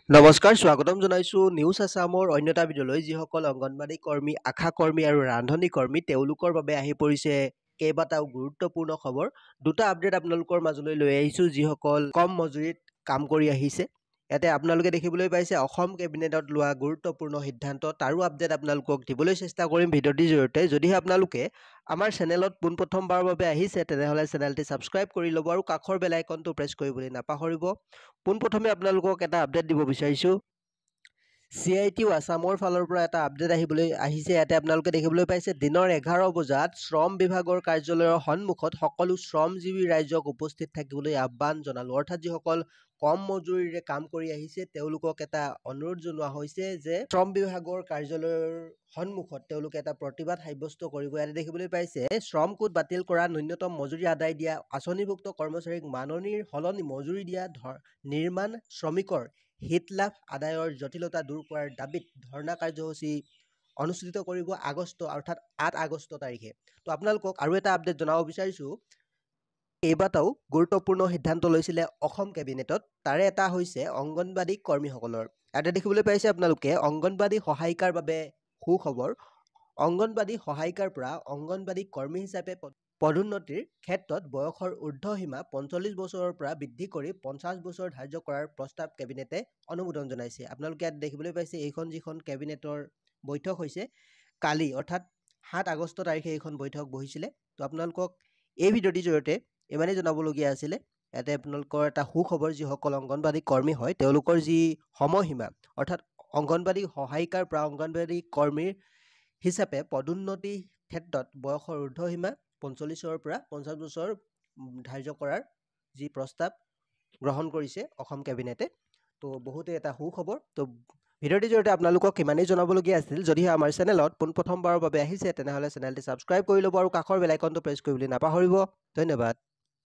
নমস্কাৰ স্বাগতম জনাইছো নিউজ আছামৰ অন্যটা ভিডিঅ'লৈ যিসকল অংগনবাড়ী কৰ্মী আশা কৰ্মী আৰু ৰান্ধনী কৰ্মী তেওঁলোকৰ বাবে আহি পৰিছে কেইবাটাও গুৰুত্বপূৰ্ণ খবৰ দুটা আপডেট আপোনালোকৰ মাজলৈ লৈ আহিছো যিসকল কম মজুৰিত কাম কৰি আহিছে ইয়াতে আপোনালোকে দেখিবলৈ পাইছে অসম কেবিনেটত লোৱা গুৰুত্বপূৰ্ণ সিদ্ধান্ত তাৰো আপডেট আপোনালোকক দিবলৈ চেষ্টা কৰিম ভিডিঅ'টিৰ জৰিয়তে যদিহে আপোনালোকে আমাৰ চেনেলত পোনপ্ৰথমবাৰৰ বাবে আহিছে তেনেহ'লে চেনেলটি ছাবস্ক্ৰাইব কৰি ল'ব আৰু কাষৰ বেল আইকনটো প্ৰেছ কৰিবলৈ নাপাহৰিব পোনপ্ৰথমে আপোনালোকক এটা আপডেট দিব বিচাৰিছোঁ CITU আসামৰ ফালৰ পৰা এটা আপডেট আহিছে ইয়াতে আপোনালোকে দেখিবলৈ পাইছে দিনৰ 11 বজাত শ্ৰম বিভাগৰ কাৰ্যালয়ৰ সন্মুখত সকলো শ্ৰমজীৱী ৰাইজক উপস্থিত থাকিবলৈ আহ্বান জনালো অৰ্থাৎ যিসকল কম মজুৰিৰে কাম কৰি আহিছে তেওঁলোকক এটা অনুৰোধ জনোৱা হৈছে যে শ্ৰম বিভাগৰ কাৰ্যালয়ৰ সন্মুখত তেওঁলোকে এটা প্ৰতিবাদ সাব্যস্ত কৰিব ইয়াতে দেখিবলৈ পাইছে শ্ৰম কোড বাতিল কৰা ন্যূনতম মজুৰি আদায় দিয়া আঁচনিভুক্ত কৰ্মচাৰীক মাননিৰ সলনি মজুৰি দিয়া নিৰ্মাণ শ্ৰমিকৰ হিত লাভ আদায়ৰ জটিলতা দূৰ কৰাৰ দাবীত ধৰ্ণা কাৰ্যসূচী অনুষ্ঠিত কৰিব আগষ্ট অৰ্থাৎ 8 আগষ্ট তাৰিখে তো আপোনালোকক আৰু এটা আপডেট জনাব বিচাৰিছোঁ কেইবাটাও গুৰুত্বপূৰ্ণ সিদ্ধান্ত লৈছিলে অসম কেবিনেটত তাৰে এটা হৈছে অংগনবাড়ী কৰ্মীসকলৰ ইয়াতে দেখিবলৈ পাইছে আপোনালোকে অংগনবাড়ী সহায়িকাৰ বাবে সুখবৰ অংগনবাড়ী সহায়িকাৰ পৰা অংগনবাড়ী কৰ্মী হিচাপে পদোন্নতিৰ ক্ষেত্ৰত বয়সৰ ঊৰ্ধ্বসীমা ৪৫ বছৰৰ পৰা বৃদ্ধি কৰি ৫০ বছৰ ধাৰ্য কৰাৰ প্ৰস্তাৱ কেবিনেটে অনুমোদন জনাইছে আপোনালোকে ইয়াত দেখিবলৈ পাইছে এইখন যিখন কেবিনেটৰ বৈঠক হৈছে কালি অৰ্থাৎ ৭ আগষ্ট তাৰিখে এইখন বৈঠক বহিছিলে তো আপোনালোকক এই ভিডিঅ'টিৰ জৰিয়তে ইমানেই জনাবলগীয়া আছিলে ইয়াতে আপোনালোকৰ এটা সুখবৰ যিসকল অংগনবাড়ী কৰ্মী হয় তেওঁলোকৰ যি সময়সীমা অৰ্থাৎ অংগনবাড়ী সহায়িকাৰ পৰা অংগনবাড়ী কৰ্মীৰ হিচাপে পদোন্নতি ক্ষেত্ৰত বয়সৰ ঊৰ্ধ্বসীমা ৪৫ৰ পৰা ৫০ বছৰ ধাৰ্য কৰাৰ যি প্ৰস্তাৱ গ্ৰহণ কৰিছে অসম কেবিনেটে তো বহুতে এটা সুখবৰ তো ভিডিঅ'টিৰ জৰিয়তে আপোনালোকক ইমানেই জনাবলগীয়া আছিল যদিহে আমাৰ চেনেলত পোনপ্ৰথমবাৰৰ বাবে আহিছে তেনেহ'লে চেনেলটি ছাবস্ক্ৰাইব কৰি ল'ব আৰু কাষৰ বেল আইকনটো প্ৰেছ কৰিবলৈ নাপাহৰিব ধন্যবাদ